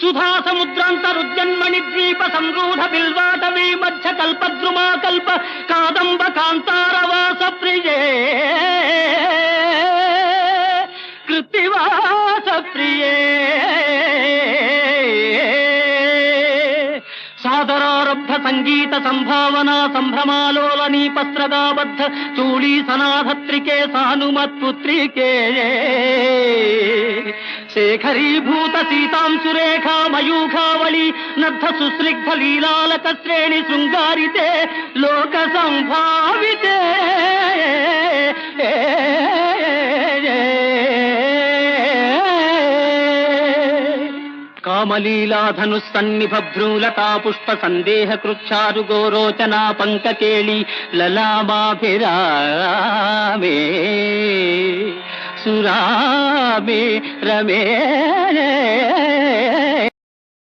సుధా సముద్రాంతరుజన్మణి ద్వీప సంరూఢ బిల్వాటవీ మధ్య కల్పద్రుమా కల్ప కాదంబ కాంతారవాస ప్రియే కృత్తివాస ప్రియే సాదరారబ్ధ సంగీత సంభావనా సంభ్రమాలోలనీ పస్త్రగాబద్ధ చూళీ సనాధత్రికే సానుమత్పుత్రికే శేఖరీభూత సీతాంశురేఖా మయూఖావళి నద్ధ సుస్నిగ్ధ లీలాలక శ్రేణి శృంగారితే లోక సంభావితే కామలీలాధను సన్నిభ భ్రూలతా పుష్ప సందేహ కృచ్చారు గోరోచనా పంకకేళి లలామాభిరామే సురామే రమే